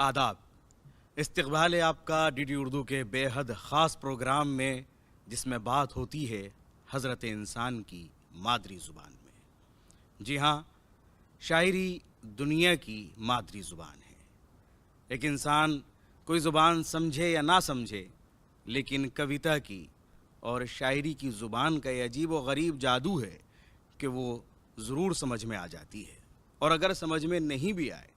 आदाब। इस्तकबाल है आपका डीडी उर्दू के बेहद ख़ास प्रोग्राम में, जिसमें बात होती है हज़रत इंसान की मादरी ज़ुबान में। जी हाँ, शायरी दुनिया की मादरी ज़ुबान है। एक इंसान कोई ज़ुबान समझे या ना समझे, लेकिन कविता की और शायरी की ज़ुबान का ये अजीब व गरीब जादू है कि वो ज़रूर समझ में आ जाती है, और अगर समझ में नहीं भी आए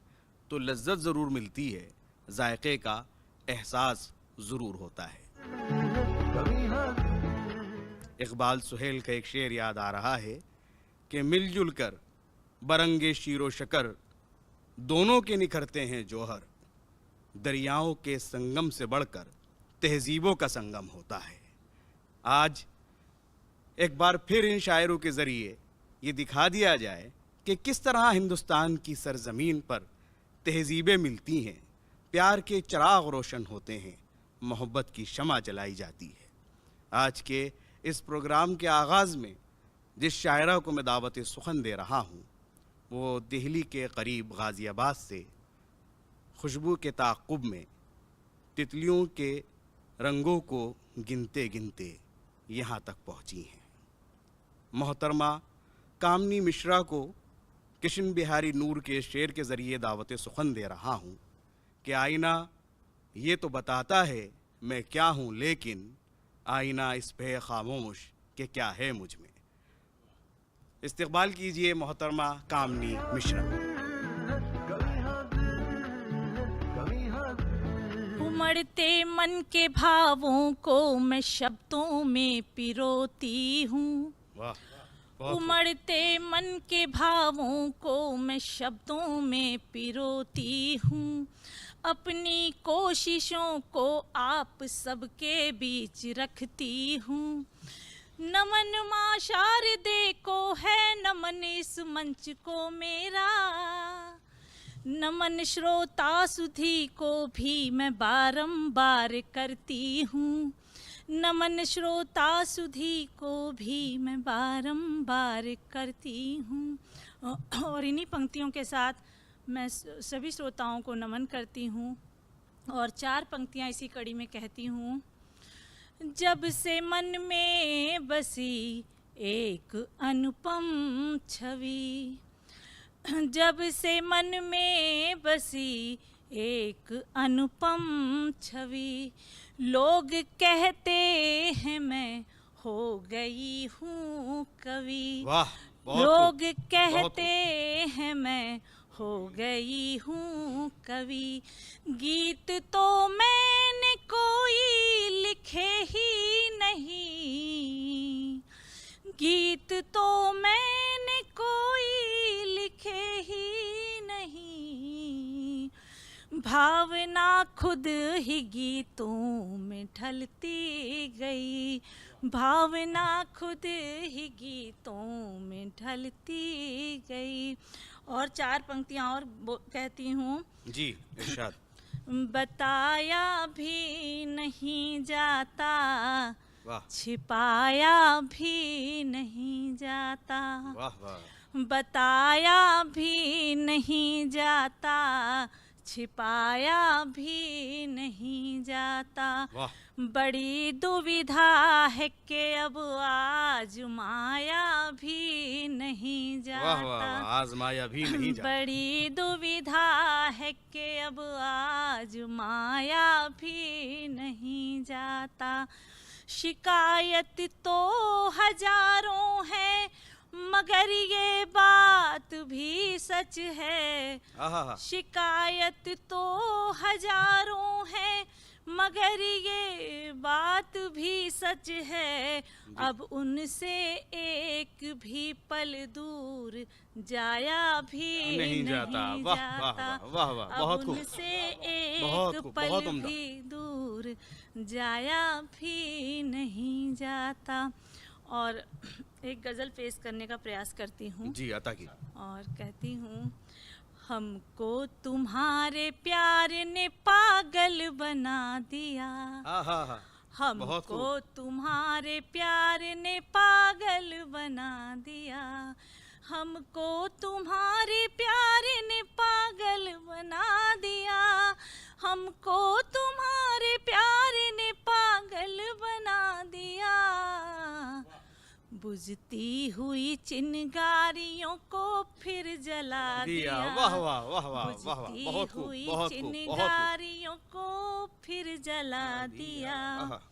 तो लज्जत ज़रूर मिलती है, जायक़े का एहसास ज़रूर होता है। इक़बाल सुहेल का एक शेर याद आ रहा है कि मिलजुल कर बरंगे शीरो शकर दोनों के निखरते हैं जौहर, दरियाओं के संगम से बढ़कर तहज़ीबों का संगम होता है। आज एक बार फिर इन शायरों के ज़रिए ये दिखा दिया जाए कि किस तरह हिंदुस्तान की सरज़मीन पर तहज़ीबें मिलती हैं, प्यार के चिराग रोशन होते हैं, मोहब्बत की शमा जलाई जाती है। आज के इस प्रोग्राम के आगाज़ में जिस शायरा को मैं दावत सुखन दे रहा हूँ, वो दिल्ली के करीब गाज़ियाबाद से खुशबू के ताक़ुब में तितलियों के रंगों को गिनते गिनते यहाँ तक पहुँची हैं। मोहतरमा कामनी मिश्रा को किशन बिहारी नूर के शेर के ज़रिए दावत सुखन दे रहा हूँ कि आईना ये तो बताता है मैं क्या हूँ, लेकिन आईना इस पे खामोश कि क्या है मुझ में। इस्तकबाल कीजिए मोहतरमा कामनी मिश्रा। उमड़ते मन के भावों को मैं शब्दों में पिरोती हूँ। उमड़ते मन के भावों को मैं शब्दों में पिरोती हूँ। अपनी कोशिशों को आप सबके बीच रखती हूँ। नमन माँ शारदे को है, नमन इस मंच को मेरा, नमन श्रोता सुधी को भी मैं बारंबार करती हूँ। नमन श्रोता सुधी को भी मैं बारंबार करती हूँ। और इन्हीं पंक्तियों के साथ मैं सभी श्रोताओं को नमन करती हूँ और 4 पंक्तियाँ इसी कड़ी में कहती हूँ। जब से मन में बसी एक अनुपम छवि, जब से मन में बसी एक अनुपम छवि, लोग कहते हैं मैं हो गई हूँ कवि। लोग कहते हैं मैं हो गई हूँ कवि। गीत तो मैंने कोई लिखे ही नहीं, गीत तो मैंने कोई लिखे ही नहीं, भावना खुद ही गीतों में ढलती गई, भावना खुद ही गीतों में ढलती गई। और 4 पंक्तियाँ और कहती हूँ। जी इरशाद। बताया भी नहीं जाता, वाह। छिपाया भी नहीं जाता, वाह वाह। बताया भी नहीं जाता, छिपाया भी नहीं जाता। वाह। बड़ी दुविधा है कि अब आजमाया भी नहीं जाता। वाह वाह वाह, आजमाया भी नहीं जाता। बड़ी दुविधा है कि अब आजमाया भी नहीं जाता। शिकायत तो हजारों है मगर ये बात भी सच है। शिकायत तो हजारों है मगर ये बात भी सच है। अब उनसे एक भी पल दूर जाया भी नहीं जाता। वाह वाह वाह वाह, बहुत खूब। उनसे एक पल भी दूर जाया भी नहीं जाता। और एक गज़ल पेश करने का प्रयास करती हूँ। जी अता की। और कहती हूँ। हमको तुम्हारे प्यार ने पागल बना दिया, हमको तुम्हारे प्यार ने पागल बना दिया। हमको तुम्हारे प्यार ने पागल बना दिया, हमको तुम्हारे प्यार ने पागल बना दिया। बुझती हुई चिंगारियों को फिर जला दिया। वाह वाह वाह वाह वाह, बुझती बहुत खूब, हुई बहुत खूब, बहुत खूब। चिंगारियों को फिर जला दिया। आहा,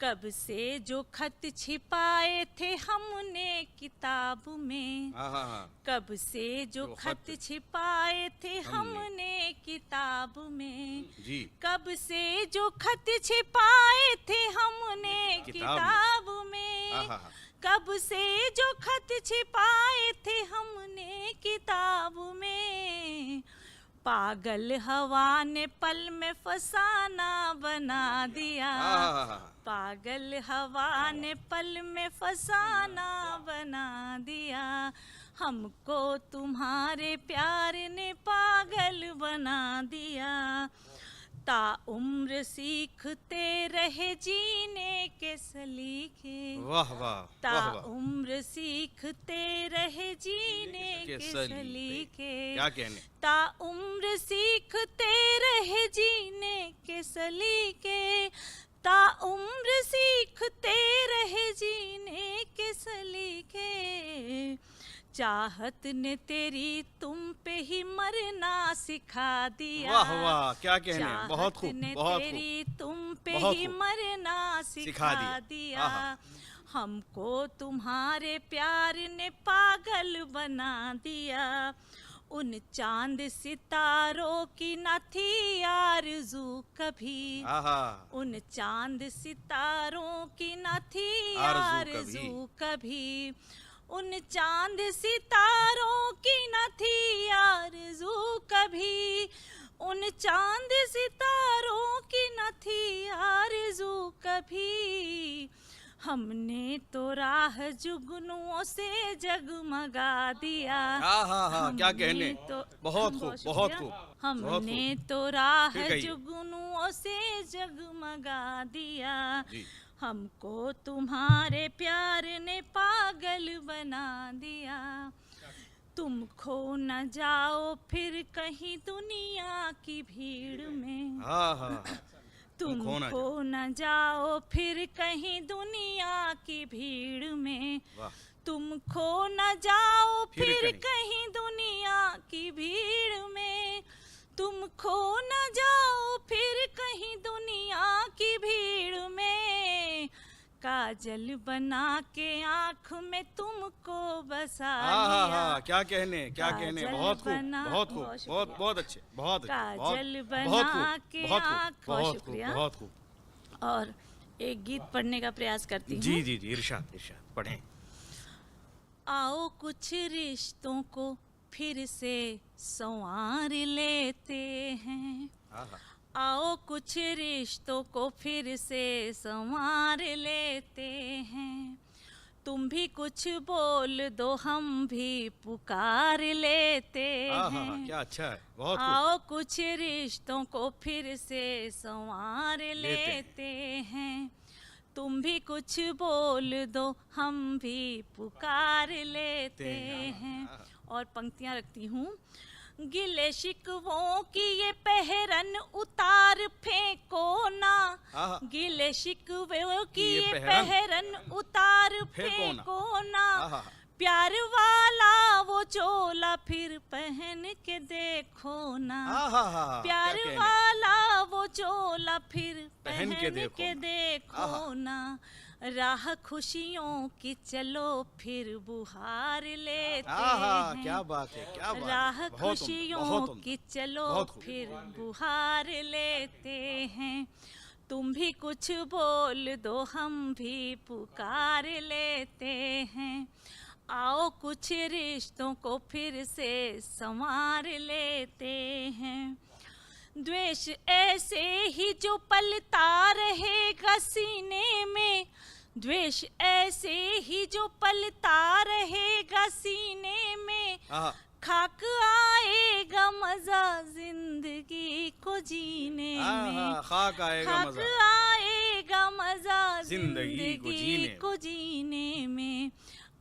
कब से जो खत छिपाए थे हमने किताब में, आहा, कब से जो जो खत खत छिपाए थे हमने हमने किताब में, जी कब से जो खत छिपाए थे हमने किताब किताब में, आहा, कब से जो खत छिपाए थे हमने किताब में। पागल हवा ने पल में फसाना बना दिया, आहा, पागल हवा ने पल में फसाना बना दिया। हमको तुम्हारे प्यार ने पागल बना दिया। ता उम्र सीखते रहे जीने के सलीके, वाह वाह ता वाह वाह, उम्र सीखते रहे जीने के के सलीके। सलीके, क्या कहने, ता उम्र सीखते रहे जीने के सलीके, ता उम्र सीखते रहे जीने के सलीके। चाहत ने तेरी तुम पे ही मरना सिखा दिया, वाह वाह, क्या कहने, चाहत बहुत खूब, ने बहुत तेरी खूब, तुम पे बहुत ही खूब। मरना सिखा दिया। आहा। हमको तुम्हारे प्यार ने पागल बना दिया। उन चांद सितारों की न थी आरज़ू कभी, आहा, उन चांद सितारों की न थी आरज़ू आरज़ू कभी, उन चांद सितारों की न थी आरज़ू कभी, उन चांद सितारों की न थी आरज़ू कभी। हमने तो राह जुगनुओं से जगमगा दिया। आहा, क्या कहने, हमने तो बहुत खूब, बहुत बहुत शुक्रिया। खूब, बहुत हमने खूब। तो राह फिर कहिए। जुगनुओं से जगमगा दिया। जी, हमको तुम्हारे प्यार ने पागल बना दिया। तुम खो न जाओ फिर कहीं दुनिया की भीड़ में, आहा, तुम खो न खो न जाओ फिर कहीं दुनिया की भीड़ में, वाह, तुम खो न जाओ फिर फिर कहीं। कहीं दुनिया की भीड़ में, तुम खो न जाओ फिर कहीं दुनिया की भीड़ में। काजल बना के आँख में तुमको बसा लिया। आहा, क्या कहने, क्या कहने, काजल बहुत खूब, बना- बहुत खूब, बहुत बहुत शुक्रिया। बहुत अच्छे, बहुत अच्छे, काजल बहुत बना बहुत के खूब, बहुत आँख- खूब, बहुत बहुत खूब, शुक्रिया। बहुत खूब। और एक गीत पढ़ने का प्रयास करती हूँ। जी जी जी, इरशाद इरशाद, पढ़ें। आओ कुछ रिश्तों को फिर से संवार लेते हैं, आहा, आओ कुछ रिश्तों को फिर से संवार लेते हैं। तुम भी कुछ बोल दो हम भी पुकार लेते आहा, हैं। क्या अच्छा है, बहुत खूब। आओ कुछ रिश्तों को फिर से संवार लेते लेते हैं। तुम भी कुछ बोल दो हम भी पुकार लेते हैं। और पंक्तियां रखती हूँ। गिले शिकवों की ये पहरन उतार फेंको ना, आहा, गिले शिकवों की ये ये पहरन पहरन उतार फेंको ना। फेंको ना। आहा, प्यार वाला वो चोला फिर पहन के देखो ना, आहा, प्यार क्या कहने, वाला वो चोला फिर पहन के देखो के ना। देखो आहा। ना। राह खुशियों की चलो फिर बुहार लेते आहा, हैं। क्या बात है, क्या बात है, राह बहुत उम्दा, खुशियों बहुत उम्दा। की चलो बहुत खूब। फिर बुहार लेते हैं। तुम भी कुछ बोल दो हम भी पुकार लेते हैं। आओ कुछ रिश्तों को फिर से संवार लेते हैं। द्वेष ऐसे ही जो पलता रहेगा सीने में, द्वेष ऐसे ही जो पलता रहेगा सीने में। आहा, खाक आएगा मजा जिंदगी को जीने में, आहा, खाक आएगा खाक मजा आएगा मजा जिंदगी को जीने को जीने में।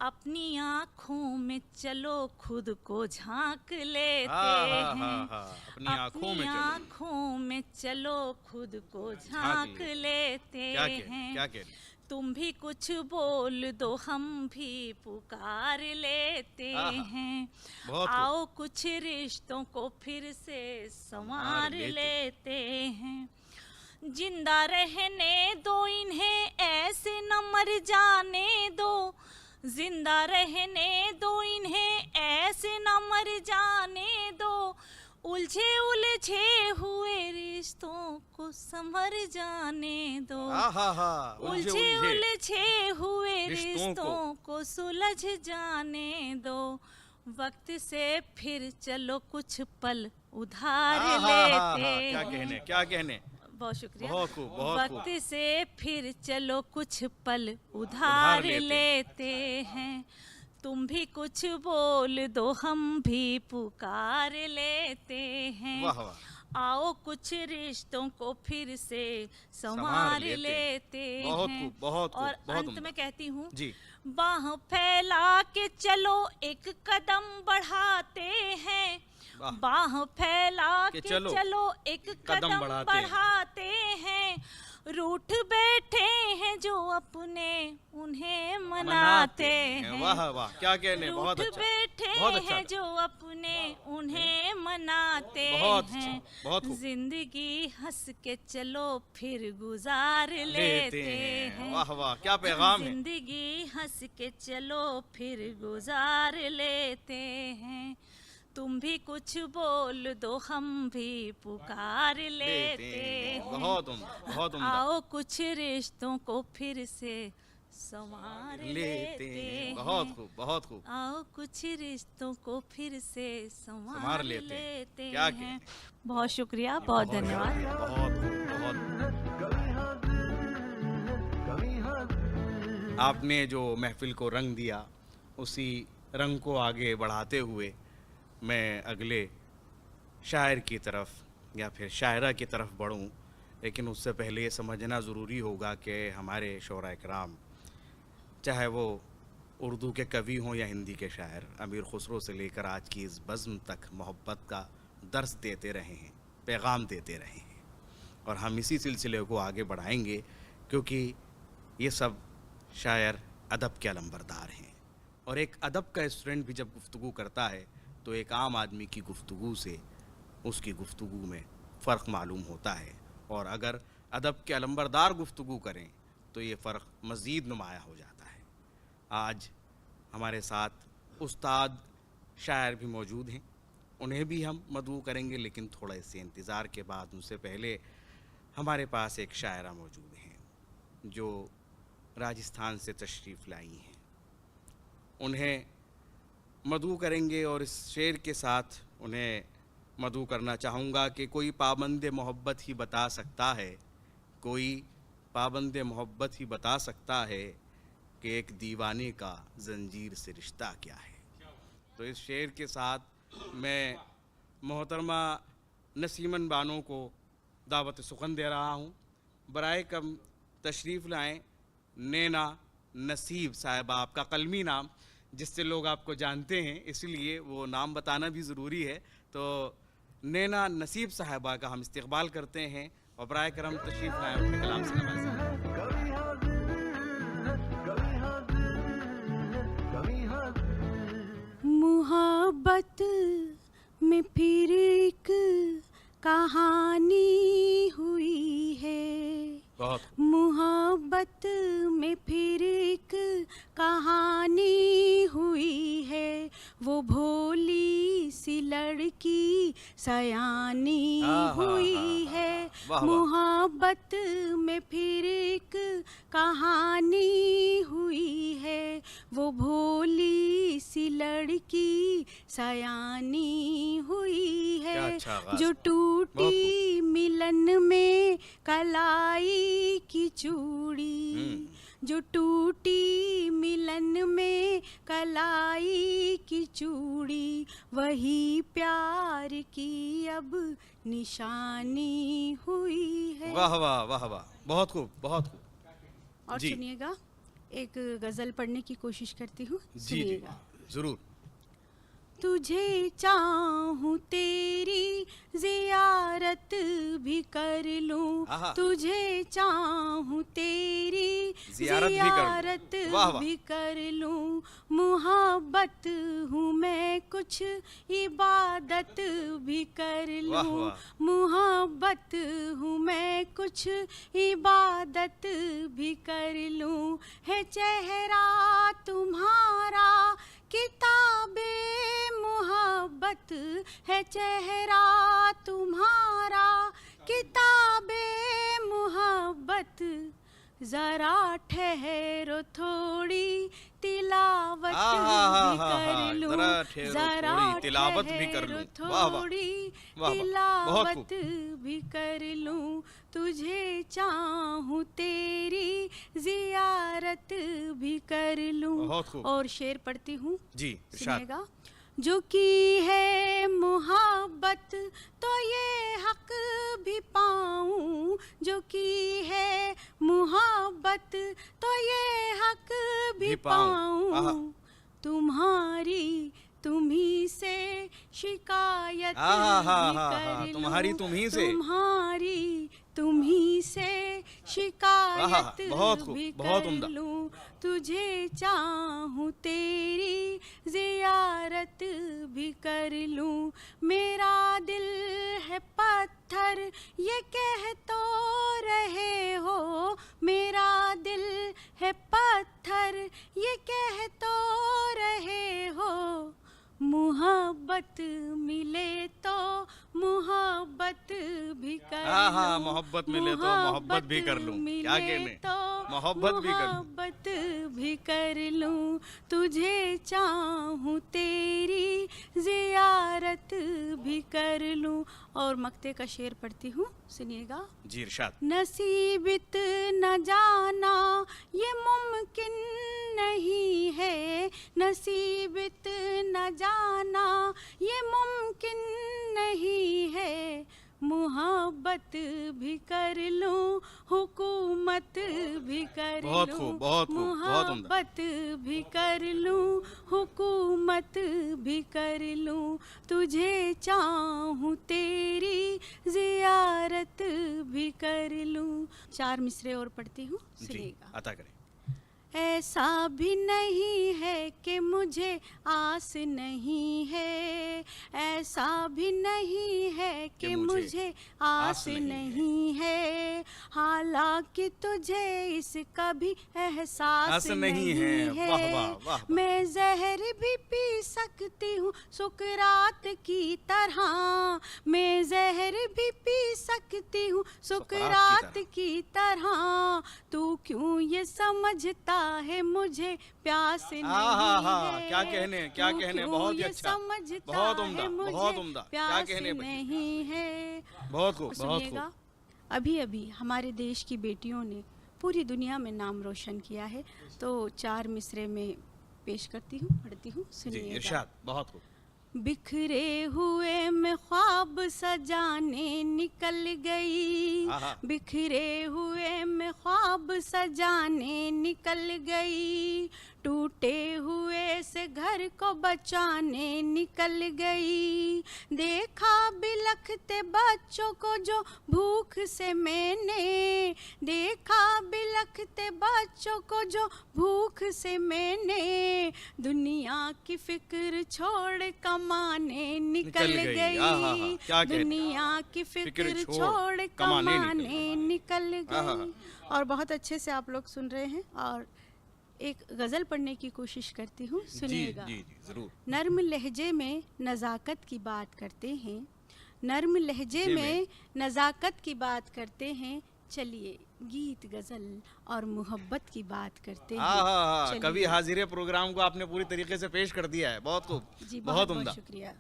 अपनी आँखों में चलो खुद को झांक लेते हाँ, हैं। अपनी आँखों में अपनी चलो। आँखों में चलो खुद को झांक झांक लेते क्या कह हैं। क्या कह रही? तुम भी कुछ बोल दो हम भी पुकार लेते आहा, हैं। बहुत खूब। आओ कुछ रिश्तों को फिर से संवार लेते हैं। जिंदा रहने दो इन्हें, ऐसे न मर जाने दो। जिंदा रहने दो इन्हें, ऐसे न मर जाने दो। उलझे उलझे हुए रिश्तों को संवर जाने दो। आहा, उलझे उलझे हुए रिश्तों रिश्तों को सुलझ जाने दो। वक्त से फिर चलो कुछ पल उधार लेते क्या हैं। कहने क्या कहने। बहुत शुक्रिया। बहुत खूब, बहुत खूब। वक्त से फिर चलो कुछ पल उधार उधार लेते हैं। तुम भी कुछ बोल दो हम भी पुकार लेते हैं। वाह वाह, आओ कुछ रिश्तों को फिर से संवार संवार लेते लेते बहुत हैं। खूब, बहुत खूब, और बहुत अंत उम्दा। में कहती हूँ, जी। बाह फैला के चलो एक कदम बढ़ाते हैं। वाह। बाह फैला के के चलो चलो एक कदम बढ़ाते हैं। रूठ बैठे हैं जो अपने उन्हें मनाते हैं। वाह वाह, क्या कहने। बहुत रूठ अच्छा, बैठे बहुत अच्छा। हैं जो अपने उन्हें मनाते बहुत हैं। अच्छा, बहुत खूब। जिंदगी हंस के चलो फिर गुजार लेते हैं। वाह वाह, क्या पैगाम है। जिंदगी हंस के चलो फिर गुजार लेते हैं। तुम भी कुछ बोल दो हम भी पुकार लेते हैं। बहुत उम्दा, बहुत उम्दा। आओ कुछ रिश्तों को फिर से संवार लेते हैं। बहुत खूब, बहुत खूब। आओ कुछ रिश्तों को फिर से संवार संवार लेते लेते क्या हैं। बहुत शुक्रिया, बहुत धन्यवाद। बहुत खूब, बहुत। आपने जो महफिल को रंग दिया, उसी रंग को आगे बढ़ाते हुए मैं अगले शायर की तरफ या फिर शायरा की तरफ बढ़ूं, लेकिन उससे पहले ये समझना ज़रूरी होगा कि हमारे शोरा इकराम, चाहे वो उर्दू के कवि हों या हिंदी के शायर, अमीर खुसरो से लेकर आज की इस बज़्म तक मोहब्बत का दर्स देते रहे हैं, पैगाम देते रहे हैं, और हम इसी सिलसिले को आगे बढ़ाएंगे, क्योंकि ये सब शायर अदब के अलंबरदार हैं। और एक अदब का स्टूडेंट भी जब गुफ्तगू करता है तो एक आम आदमी की गुफ्तगू से उसकी गुफ्तगू में फ़र्क मालूम होता है, और अगर अदब के अलंबरदार गुफ्तगू करें तो ये फ़र्क मज़ीद नुमाया हो जाता है। आज हमारे साथ उस्ताद शायर भी मौजूद हैं, उन्हें भी हम मदऊ करेंगे, लेकिन थोड़ा इससे इंतज़ार के बाद। उनसे पहले हमारे पास एक शायरा मौजूद हैं जो राजस्थान से तशरीफ़ लाई हैं, उन्हें मदऊ करेंगे। और इस शेर के साथ उन्हें मदऊ करना चाहूँगा कि कोई पाबंद मोहब्बत ही बता सकता है, कोई पाबंद मोहब्बत ही बता सकता है कि एक दीवाने का जंजीर से रिश्ता क्या है। तो इस शेर के साथ मैं मोहतरमा नसीमन बानो को दावत सुखन दे रहा हूँ। बराए कम तशरीफ़ लाएँ। नैना नसीब साहिबा आपका कलमी नाम, जिससे लोग आपको जानते हैं, इसलिए वो नाम बताना भी ज़रूरी है। तो नैना नसीब साहिबा का हम इस्तकबाल करते हैं और बराए करम तशरीफ़ लाएँ, अपने कलाम से नवाज़ें। मोहब्बत में फिर एक कहानी हुई है। बहुत मोहब्बत में फिर एक कहानी हुई है। वो भोली सी लड़की सयानी हुई है। मोहब्बत में फिर एक कहानी हुई है। वो भोली सी लड़की सयानी हुई है। जो टूटी मिलन में कलाई की चूड़ी, जो टूटी मिलन में कलाई की चूड़ी, वही प्यार की अब निशानी हुई है। वाह वाह वाह वाह, बहुत खूब, बहुत खूब। और सुनिएगा, एक गजल पढ़ने की कोशिश करती हूँ, जी जी सुनिएगा। जरूर। तुझे चाहूं तेरी जियारत भी कर लूं, आहा। तुझे चाहूं तेरी जियारत भी कर लूं। वाह, वाह। भी कर लूं, मुहब्बत हूँ मैं कुछ इबादत भी कर वाह, लूं, वाह। मुहब्बत हूँ मैं कुछ इबादत भी कर लूं, है चेहरा तुम्हारा किताबे मोहब्बत, है चेहरा तुम्हारा किताबे मोहब्बत, जरा ठहरो थोड़ी तिलावत भी कर लूं, जरा ठहरो जरा थोड़ी तिलावत भी कर लूं। ठहरो वाह, वाह। थोड़ी वाह, वाह। बहुत खूब। तिलावत भी कर लूं, तुझे चाहूं तेरी जियारत भी कर लूं। बहुत खूब। और शेर पढ़ती हूँ, जी इरशाद। सुनिएगा। जो की है मोहब्बत तो ये हक भी पाऊं, जो की है मोहब्बत तो ये हक भी पाऊं। आहा। पाऊं, तुम्हारी तुम्ही से शिकायत आहा, भी हा, कर हा, लूं, तुम्हारी तुम्ही से। तुम्हारी तुम्ही से शिकायत बहुत खूब, भी बहुत कर उम्दा। लूं, तुझे चाहूं तेरी जियारत भी कर लूं, मेरा दिल है पत्थर ये कह तो रहे हो, मेरा दिल है पत्थर ये कह तो रहे हो, मोहब्बत मिले तो मोहब्बत भी कर आहा, लूं, मोहब्बत मिले तो मोहब्बत भी कर लूं। क्या मिले कहने? तो मोहब्बत भी कर लूं। मोहब्बत भी कर लूं, तुझे चाहूं तेरी जियारत भी कर लूं। और मक्ते का शेर पढ़ती हूँ, सुनिएगा। जी इरशाद। नसीबित न जाना ये मुमकिन नहीं है, नसीबित न जाना ये मुमकिन नहीं है, मोहब्बत भी कर लूं, हुकूमत भी कर बहुत लूं, खूब, बहुत खूब, बहुत उम्दा। मोहब्बत भी कर लूं, हुकूमत भी कर लूं, तुझे चाहूं तेरी जियारत भी कर लूं। 4 मिसरे और पढ़ती हूँ, जी सुनिएगा। अता करें। ऐसा भी नहीं है कि मुझे आस नहीं है, ऐसा भी नहीं है कि मुझे आस नहीं है, हालांकि तुझे इसका भी एहसास नहीं है, वाह, वाह, वाह, वाह। मैं जहर भी पी सकती हूँ सुकरात की तरह, मैं जहर भी पी सकती हूँ सुकरात की तरह, तू क्यों ये समझता है मुझे प्यास नहीं है, क्या कहने, क्या तू कहने। क्यों बहुत ही ये अच्छा, समझता बहुत उम्दा, है मुझे बहुत उम्दा। क्या प्यास कहने बच्ची। नहीं है। बहुत खूब, बहुत सुनिएगा, खूब। अभी अभी हमारे देश की बेटियों ने पूरी दुनिया में नाम रोशन किया है, तो 4 मिसरे में पेश करती हूँ, पढ़ती हूँ, जी सुनिएगा। इरशाद। बहुत खूब। बिखरे हुए मैं ख्वाब सजाने निकल गई, आहा। बिखरे हुए मैं ख्वाब सजाने निकल गई, टूटे हुए से घर को बचाने निकल गई, देखा बिलखते बच्चों को जो भूख से मैंने, देखा बिलखते बच्चों को जो भूख से मैंने, दुनिया की फिक्र छोड़ कमाने निकल गई, आहा, क्या कहने। दुनिया की फिक्र फिक्र छोड़ कमाने कमाने निकल आहा। गई। और बहुत अच्छे से आप लोग सुन रहे हैं, और एक गज़ल पढ़ने की कोशिश करती हूँ, जी सुनिएगा। जी जी जरूर। नर्म लहजे में नज़ाकत की बात करते हैं, नर्म लहजे में नज़ाकत की बात करते हैं, चलिए गीत गज़ल और मोहब्बत की बात करते हैं। चलिए। कभी हाजिर प्रोग्राम को आपने पूरी तरीके से पेश कर दिया है। बहुत खूब, जी, बहुत उम्दा। शुक्रिया।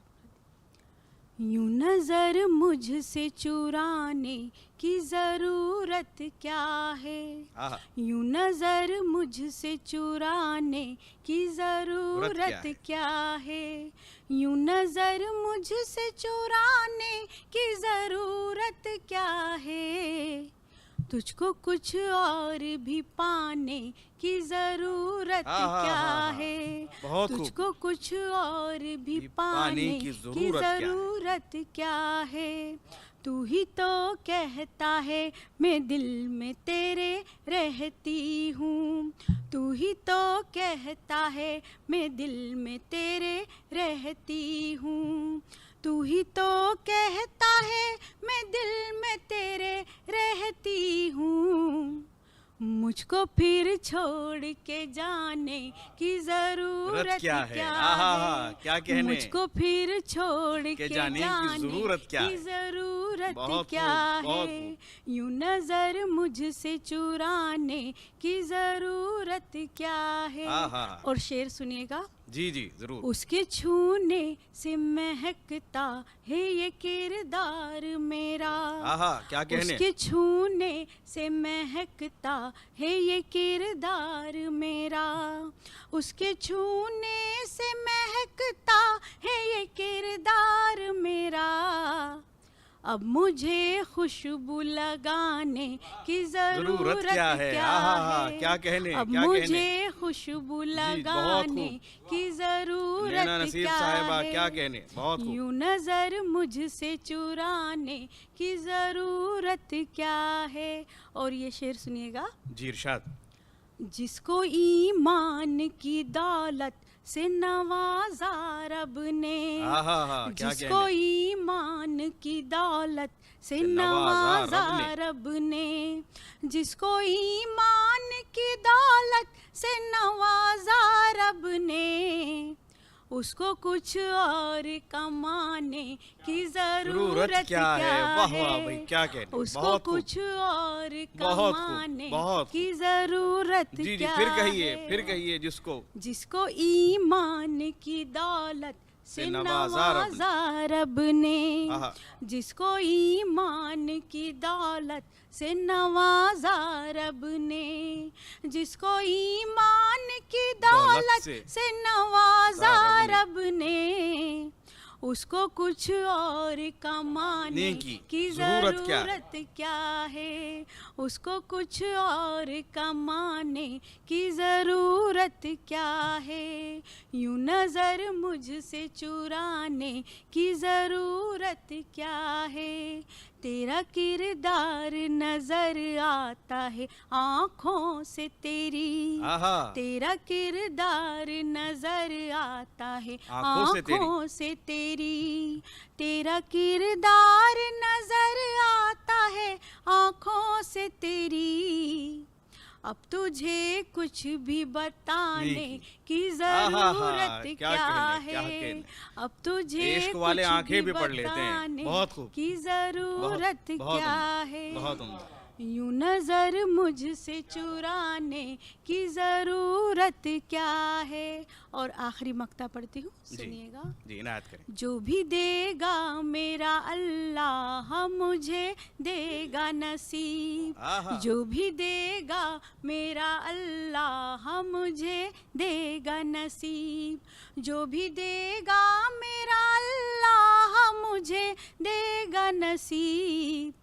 यूं नजर मुझसे चुराने की जरूरत क्या है, आहा। यूं नजर मुझसे चुराने की जरूरत क्या है, यूं नजर मुझसे चुराने की जरूरत क्या है, तुझको कुछ और भी पाने की जरूरत क्या है, बहुत खूब। तुझको कुछ और भी पाने की जरूरत क्या है। तू ही तो कहता है मैं दिल में तेरे रहती हूँ, तू ही तो कहता है मैं दिल में तेरे रहती हूँ, तू ही तो कहता है मैं दिल में तेरे रहती हूँ। मुझको फिर छोड़ के जाने की जरूरत क्या है, क्या कहने, मुझको फिर छोड़ के जाने की जरूरत क्या की जरूरत बहुत क्या है, यूं नजर मुझसे चुराने की जरूरत क्या है। और शेर सुनिएगा। जी जी जरूर। उसके छूने से महकता है ये किरदार मेरा, क्या कहने, उसके छूने से महकता है ये किरदार मेरा, उसके छूने से महकता है ये किरदार मेरा। अब मुझे खुशबू लगाने की जरूरत क्या है, क्या कहने, अब मुझे खुशबू लगाने की जरूरत क्या कहने, बहुत खूब। यूं नजर मुझसे चुराने की जरूरत क्या है। और ये शेर सुनिएगा। जी इरशाद। जिसको ईमान की दौलत से नवाजा रब ने, जिसको ईमान की दौलत से नवाजा रब ने, जिसको ईमान की दौलत से नवाजा रब ने, उसको कुछ और कमाने की जरूरत क्या है, वाह वाह भाई क्या कहने, उसको कुछ और कमाने की जरूरत क्या है। फिर कहिए जिसको ईमान की दौलत से नवाजा रब ने, जिसको ईमान की दौलत से नवाजा रब ने, जिसको ईमान की दौलत से नवाजा रब ने, उसको कुछ और कमाने की जरूरत क्या है, उसको कुछ और कमाने की जरूरत क्या है। यूं नजर मुझसे चुराने की जरूरत क्या है। तेरा किरदार नजर आता है आँखों से तेरी, तेरा किरदार नजर आता है आँखों से तेरी, तेरा किरदार नजर आता है आँखों से तेरी। अब तुझे कुछ भी बताने की जरूरत क्या है, अब तुझे कुछ भी बताने की जरूरत क्या है। यूं नजर मुझसे चुराने की जरूरत क्या है। और आखिरी मक्ता पढ़ती हूँ, सुनिएगा। जी इनायत करें। जो भी देगा मेरा अल्लाह मुझे देगा नसीब, जो भी देगा मेरा अल्लाह मुझे देगा नसीब, जो भी देगा मेरा अल्लाह मुझे देगा नसीब।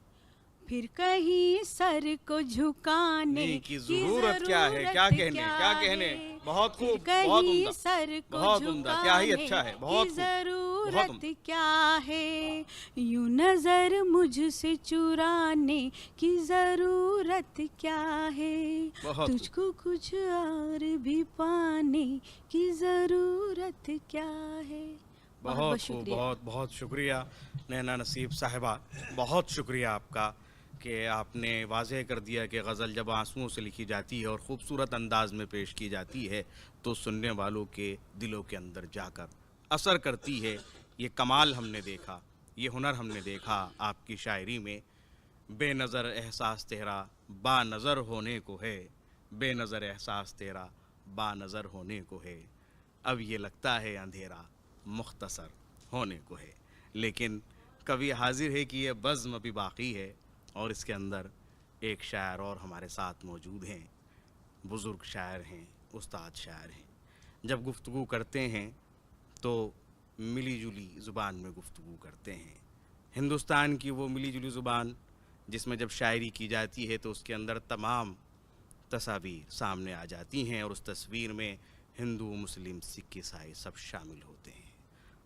फिर कहीं सर को झुकाने की जरूरत क्या है, क्या कहने, बहुत खूब, कहीं सर को झुकाने क्या ही अच्छा है, की जरूरत क्या है। यूं नजर मुझसे चुराने की जरूरत क्या है, तुझको कुछ और भी पाने की जरूरत क्या है। बहुत शुक्रिया नैना नसीब साहिबा, बहुत शुक्रिया आपका कि आपने वाज़ेह कर दिया कि गज़ल जब आंसुओं से लिखी जाती है और ख़ूबसूरत अंदाज में पेश की जाती है तो सुनने वालों के दिलों के अंदर जाकर असर करती है। ये कमाल हमने देखा, ये हुनर हमने देखा आपकी शायरी में। बेनज़र एहसास तेरा बानज़र होने को है, बेनज़र एहसास तेरा बानज़र होने को है। अब ये लगता है अंधेरा मुख्तसर होने को है। लेकिन कभी हाजिर है कि ये बज़्म अभी बाकी है और इसके अंदर एक शायर और हमारे साथ मौजूद हैं, बुज़ुर्ग शायर हैं, उस्ताद शायर हैं। जब गुफ्तगू करते हैं तो मिली जुली ज़ुबान में गुफ्तगू करते हैं। हिंदुस्तान की वो मिली जुली ज़ुबान जिसमें जब शायरी की जाती है तो उसके अंदर तमाम तस्वीर सामने आ जाती हैं और उस तस्वीर में हिंदू, मुस्लिम, सिख, ईसाई सब शामिल होते हैं।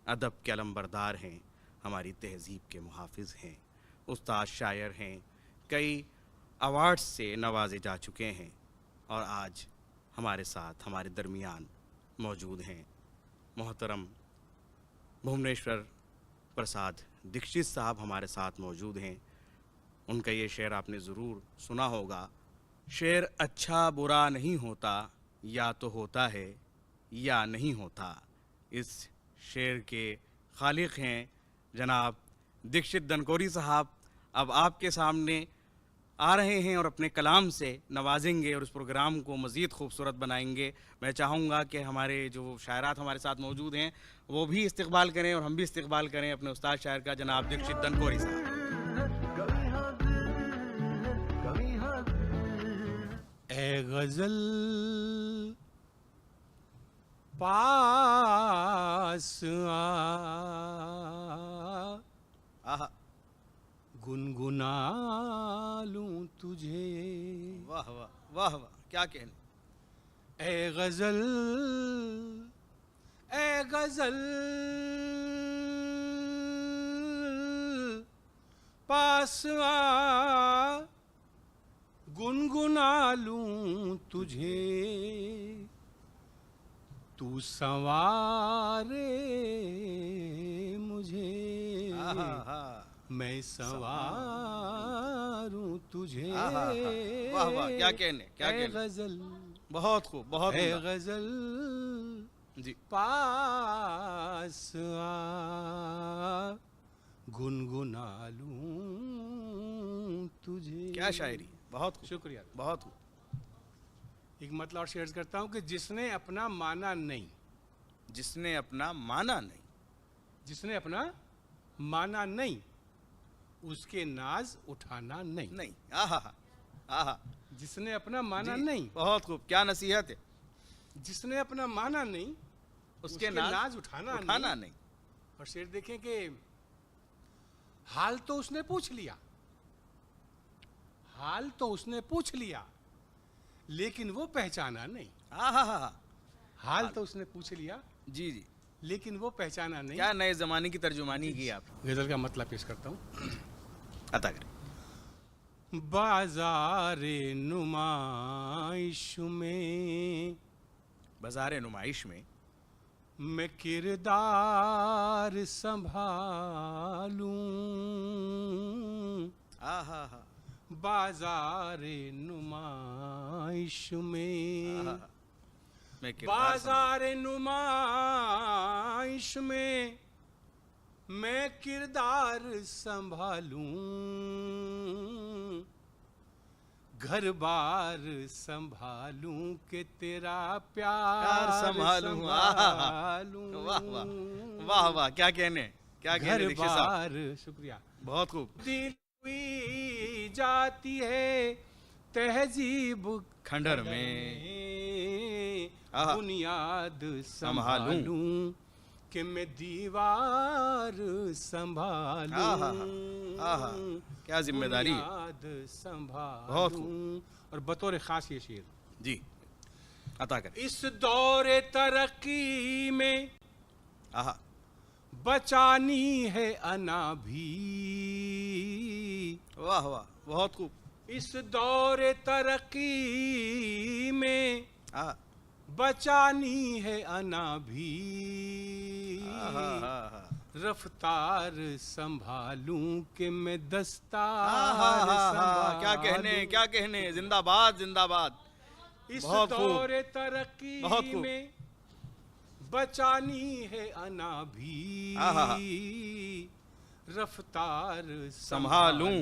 अदब के अलंबरदार हैं, हमारी तहज़ीब के मुहाफ़िज़ हैं, उस्ताद शायर हैं, कई अवार्ड्स से नवाजे जा चुके हैं और आज हमारे साथ, हमारे दरमियान मौजूद हैं मोहतरम भुवनेश्वर प्रसाद दीक्षित साहब हमारे साथ मौजूद हैं। उनका ये शेर आपने ज़रूर सुना होगा, शेर अच्छा बुरा नहीं होता, या तो होता है या नहीं होता। इस शेर के खालिक हैं जनाब दीक्षित दनकोरी साहब। अब आपके सामने आ रहे हैं और अपने कलाम से नवाजेंगे और इस प्रोग्राम को मज़ीद खूबसूरत बनाएंगे। मैं चाहूँगा कि हमारे जो शायरात हमारे साथ मौजूद हैं वो भी इस्तकबाल करें और हम भी इस्तकबाल करें अपने उस्ताद शायर का, जनाब दीक्षित दनकोरी साहब। ए गज़ल पास आहा, गुनगुना लूं तुझे। वाह वाह वाह वाह, क्या कहने। ए गज़ल, ए गज़ल पास आ, गुनगुना लूं तुझे, तू संवारे मुझे, आहा, मैं संवारूं तुझे। आहा, वाह वाह, क्या कहने, क्या ए कहने। गज़ल, बहुत खूब, बहुत ए उम्दा। गज़ल जी, पास आ, गुनगुना लूं तुझे। क्या शायरी, बहुत खूब, शुक्रिया। बहुत खूब। एक मतलब और शेयर करता हूँ कि जिसने अपना माना नहीं, जिसने अपना माना नहीं, जिसने अपना माना नहीं, उसके नाज उठाना नहीं। नहीं, आहा आहा, जिसने अपना माना जी, नहीं, बहुत खूब, क्या नसीहत है। जिसने अपना माना नहीं, उसके नाज नाज उठाना नहीं। और शेर देखें कि हाल तो उसने पूछ लिया, हाल तो उसने पूछ लिया, लेकिन वो पहचाना नहीं। आहा, हाल तो उसने पूछ लिया, जी जी, लेकिन वो पहचाना नहीं। क्या नए ज़माने की तर्जुमानी की आप। गजल का मतलब पेश करता हूँ। अता करें। बाज़ारे नुमाइश में, बाज़ारे नुमाइश में मैं किरदार संभालूं। आहा, बाज़ारे नुमाइश में, आहा, मैं किरदार बाज़ारे नुमाइश में मैं किरदार संभालूं, घर बार संभालूं कि तेरा प्यार संभालूं। संभालूं। वाह वाह वाह वाह, क्या कहने, क्या कहने घर दीक्षित साहब, बार, शुक्रिया। बहुत खूब। दिल हुई जाती है तहजीब खंडर में आहा, बुनियाद संभालूं। संभालूं कि मैं दीवार संभालूं। आहा, आहा, क्या जिम्मेदारी है। बुनियाद संभालूं। बहुत खूब। और बतौर खास ये शेर, जी, अता करें। इस दौरे तरक्की में आहा, बचानी है अना भी, वाह वाह, बहुत खूब। इस दौरे तरक्की में आहा, बचानी है अना भी, आहा, आहा, रफ्तार संभालूं कि मैं दस्तार आहा, संभालूं। क्या कहने, क्या कहने, जिंदाबाद जिंदाबाद। इस बहुत खूब, दौरे तरक्की बहुत खूब। में बचानी है अना भी, आहा, रफ्तार संभालूं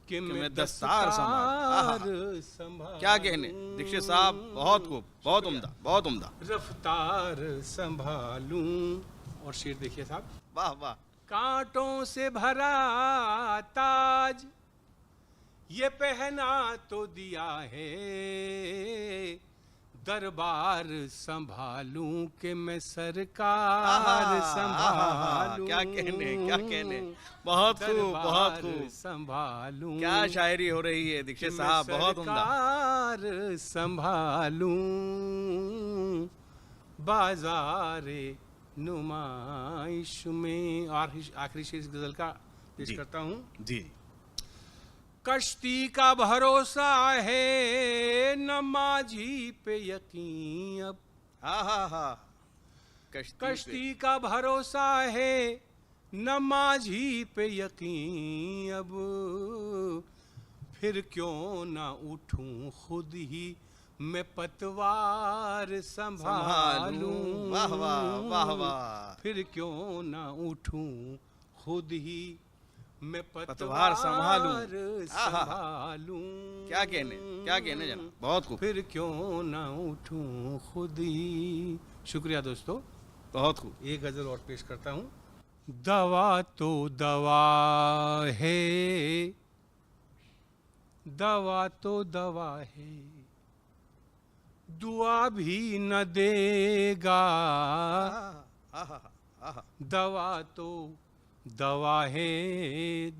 कि मैं दस्तार संभालूं। क्या कहने दीक्षित साहब, बहुत खूब, बहुत उम्दा, बहुत उम्दा। रफ्तार संभालूं। और शेर देखिए साहब, वाह वाह, कांटों से भरा ताज ये पहना तो दिया है, दरबार संभालूं कि मैं सरकार संभालूं। क्या कहने, क्या कहने, बहुत खूब, बहुत दरबार खूब। संभालूं, क्या शायरी हो रही है दीक्षित साहब, बहुत उम्दा। सरकार संभालूं, बाजारे नुमाइश में। और आखिरी शेर इस गजल का पेश जी। करता हूँ। जी। कश्ती का भरोसा है न माझी पे यकीन अब। हा कश्ती का भरोसा है न माझी पे यकीन अब, फिर क्यों ना उठूं खुद ही मैं पतवार संभालूं। वाह वाह वाह वाह। फिर क्यों ना उठूं खुद ही मैं पतवार पतवार संभालूं। संभालूं। क्या कहने जनाब, बहुत खूब, फिर क्यों ना उठूं खुद ही। शुक्रिया दोस्तों। बहुत खूब। एक गजल और पेश करता हूँ। दवा तो दवा है, दवा तो दवा है, दुआ भी न देगा। दवा तो दवा है,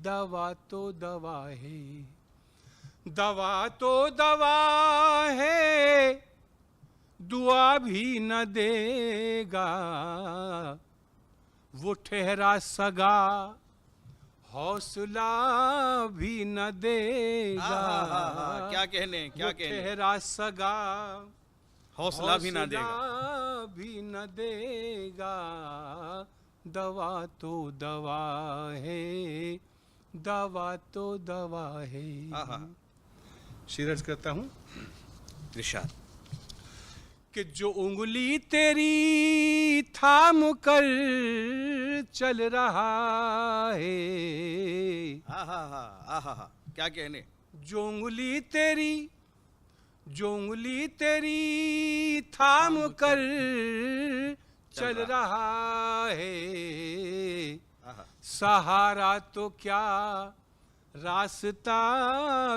दवा तो दवा है, दवा तो दवा है, दुआ भी न देगा। वो ठहरा सगा हौसला भी न देगा। क्या कहने, क्या वो कहने, ठहरा सगा हौसला भी ना देगा। हौसला भी न देगा। दवा तो दवा है, दवा तो दवा है। शेरज करता हूँ। इरशाद। कि जो उंगली तेरी थाम कर चल रहा है, क्या कहने, जो उंगली तेरी, जो उंगली तेरी थाम कर चल रहा है, सहारा तो क्या रास्ता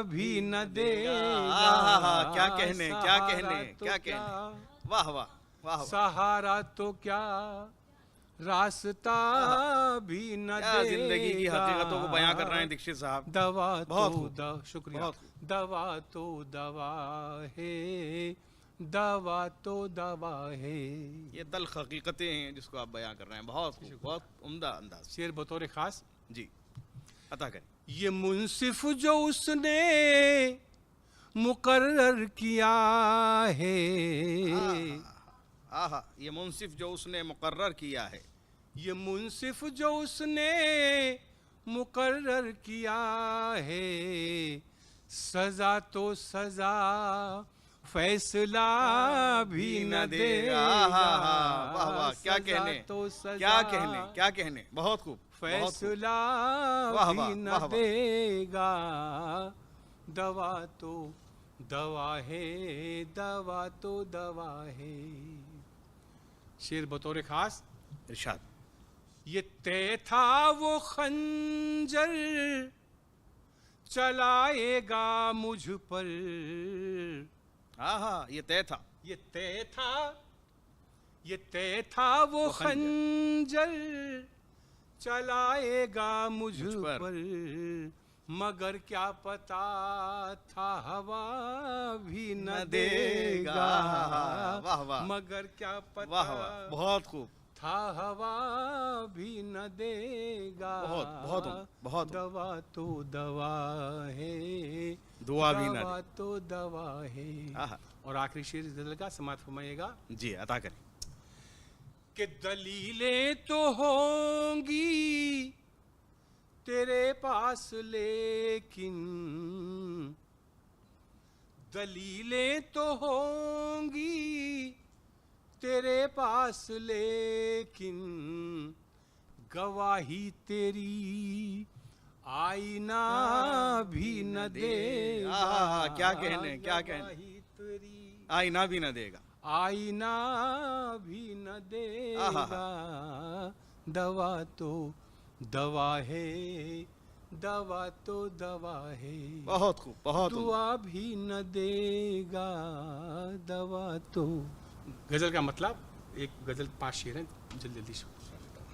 भी न देगा। क्या कहने, क्या कहने, सहारा तो क्या कहने, वाह वाह वाह। सहारा तो क्या रास्ता भी न क्या देगा। जिंदगी की हकीकतों को बयां कर रहे हैं दीक्षित साहब। दवा बहुत तो खूब, शुक्रिया। बहुत खूब। दवा तो दवा है, दवा तो दवा है। ये तल्ख हकीकतें हैं जिसको आप बयां कर रहे हैं, बहुत खूब, बहुत उम्दा अंदाज। शेर बतौर खास जी, अता करें। ये मुंसिफ जो उसने मुकर्रर किया है, ये मुंसिफ जो उसने मुकर्रर किया है, ये मुंसिफ जो उसने मुकर्रर किया है, सजा तो सजा फैसला भी न देगा। वाह वाह, क्या सजा कहने, तो सजा क्या कहने, क्या कहने, बहुत खूब, बहुत खूब। फैसला वाह भी वाह, न वाह वाह। देगा। दवा तो दवा है, दवा तो दवा है। शेर बतौर खास इरशाद। ये तय था वो खंजर चलाएगा मुझ पर। ये तय था, ये तय था, ये तय था वो खंजर चलाएगा मुझ पर। मगर क्या पता था हवा भी न देगा। वाह वाह, मगर क्या पता वाह वाह, बहुत खूब, था हवा भी न देगा। बहुत बहुत। दवा तो दवा है, दुआ भी ना दवा दे। तो दवा है। और आखिरी शेर इस गजल का समाप्त फरमाइएगा। जी, अता करें। कि दलीलें तो होंगी तेरे पास लेकिन, दलीलें तो होंगी तेरे पास लेकिन, गवाही तेरी आईना भी न देगा। क्या कहने, क्या कहने, गवाही तेरी आईना भी न देगा। आईना भी न देगा। दवा तो दवा है, दवा तो दवा है, बहुत खूब, बहुत उम्दा। दुआ भी न देगा दवा तो। गजल का मतलब, एक गजल 5 शेर हैं, जल्दी जल्दी से सुना देता हूं।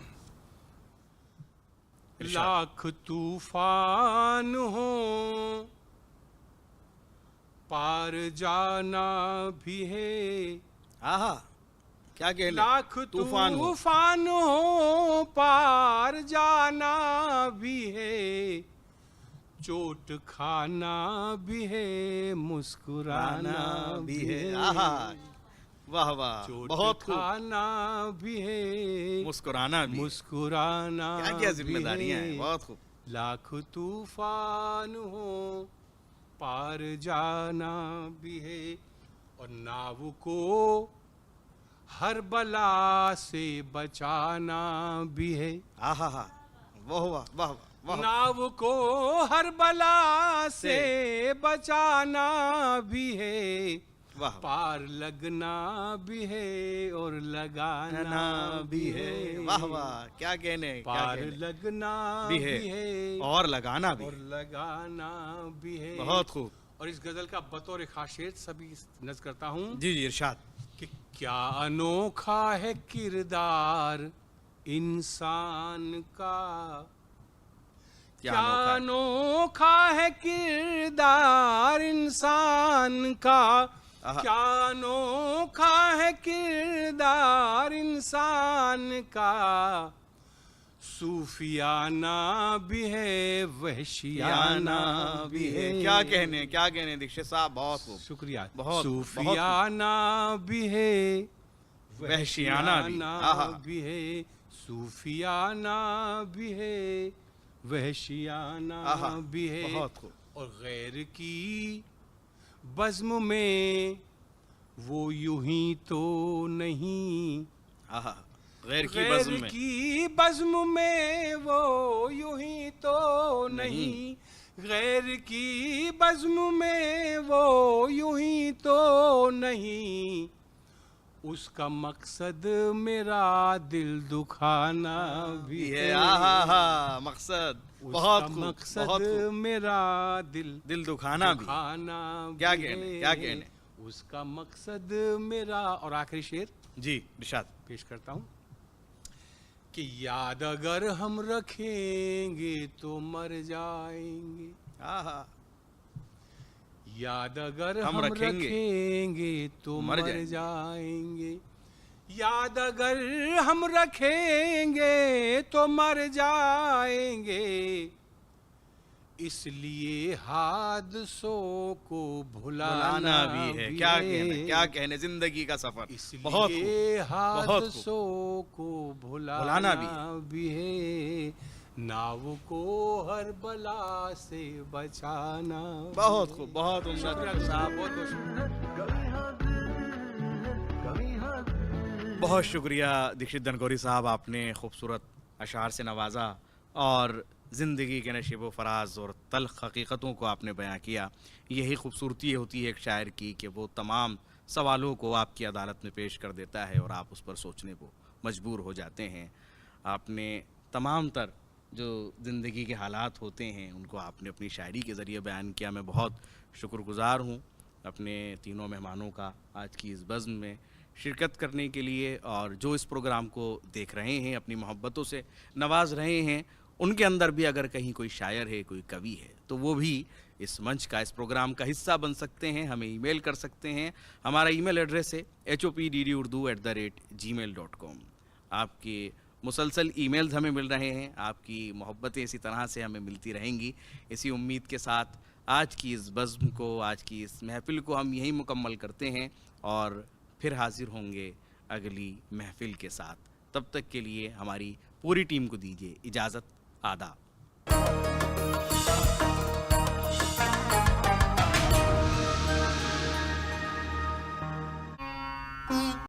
लाख तूफान हो पार जाना भी है, आहा, क्या कहने, लाख तूफान हो। तूफान हो पार जाना भी है, चोट खाना भी है, मुस्कुराना राना भी है। आहा, वाह वाह, चोट बहुत खूब। खाना भी है, मुस्कुराना भी, मुस्कुराना क्या क्या भी जिम्मेदारियां हैं, है। बहुत खूब। लाख तूफान हो पार जाना भी है, और नाव को हर बला से बचाना भी है। आहा हा, वाह वाह वाह वाह, नाव को हर बला से बचाना भी है, वाह, पार लगना भी है और लगाना ना भी है, वाह वाह, क्या कहने, क्या पार कहने, लगना भी भी है है और लगाना भी, और लगाना भी है। बहुत खूब। और इस गजल का बतौर खास शेर सभी नज़ करता हूँ जी जी, इरशाद। कि क्या अनोखा है किरदार इंसान का, क्या अनोखा है। अनोखा है किरदार इंसान का, आहा। क्या अनोखा है किरदार इंसान का, सूफियाना भी है वहशियाना भी है। क्या कहने, क्या कहने दीक्षित साहब, बहुत खूब। शुक्रिया। बहुत, सूफियाना भी है वहशियाना भी, आहा। भी है, सूफियाना भी है वहशियाना आहा, भी है। बहुत खूब। और गैर की बज़्म में वो यूं ही तो नहीं, आहा, गैर की गैर बज़्म में, की बज़्म में वो यूं ही तो नहीं, गैर की बज़्म में वो यूं ही तो नहीं, उसका मकसद मेरा दिल दुखाना भी ये है। आहा हा, मकसद, बहुत उसका खूब, मकसद बहुत खूब। मेरा दिल दुखाना भी, दुखाना क्या भी कहने, है। क्या कहने। उसका मकसद मेरा। और आखिरी शेर जी इरशाद। पेश करता हूँ कि याद अगर हम रखेंगे तो मर जाएंगे, आहा, याद अगर हम हम रखेंगे रखेंगे तो मर मर जाएंगे। जाएंगे, याद अगर हम रखेंगे तो मर जाएंगे, इसलिए हादसों को भुलाना भी है, क्या कहने, क्या कहने, जिंदगी का सफर, बहुत खूब, इसलिए बहुत खूब। हादसों को भुलाना भी है, नाव को हर बला से बचाना बहुत भी खूब, है। बहुत उम्दा शुक्रिया साहब, बहुत बहुत शुक्रिया। बहुत शुक्रिया दीक्षित दनगौरी साहब, आपने खूबसूरत अशार से नवाजा और ज़िंदगी के नशीब फराज और तल्ख हकीकतों को आपने बयां किया। यही खूबसूरती होती है एक शायर की कि वो तमाम सवालों को आपकी अदालत में पेश कर देता है और आप उस पर सोचने को मजबूर हो जाते हैं। आपने तमाम तर जो ज़िंदगी के हालात होते हैं उनको आपने अपनी शायरी के ज़रिए बयान किया। मैं बहुत शुक्रगुज़ार हूँ अपने तीनों मेहमानों का आज की इस बज़्म में शिरकत करने के लिए, और जो इस प्रोग्राम को देख रहे हैं, अपनी मोहब्बतों से नवाज रहे हैं, उनके अंदर भी अगर कहीं कोई शायर है, कोई कवि है, तो वो भी इस मंच का, इस प्रोग्राम का हिस्सा बन सकते हैं। हमें ईमेल कर सकते हैं। हमारा ईमेल एड्रेस है hopdurdu@gmail.com। आपके मुसलसल ईमेल्स हमें मिल रहे हैं, आपकी मोहब्बतें इसी तरह से हमें मिलती रहेंगी। इसी उम्मीद के साथ आज की इस बज़्म को, आज की इस महफ़िल को हम यहीं मुकम्मल करते हैं और फिर हाजिर होंगे अगली महफ़िल के साथ। तब तक के लिए हमारी पूरी टीम को दीजिए इजाज़त। आदाब।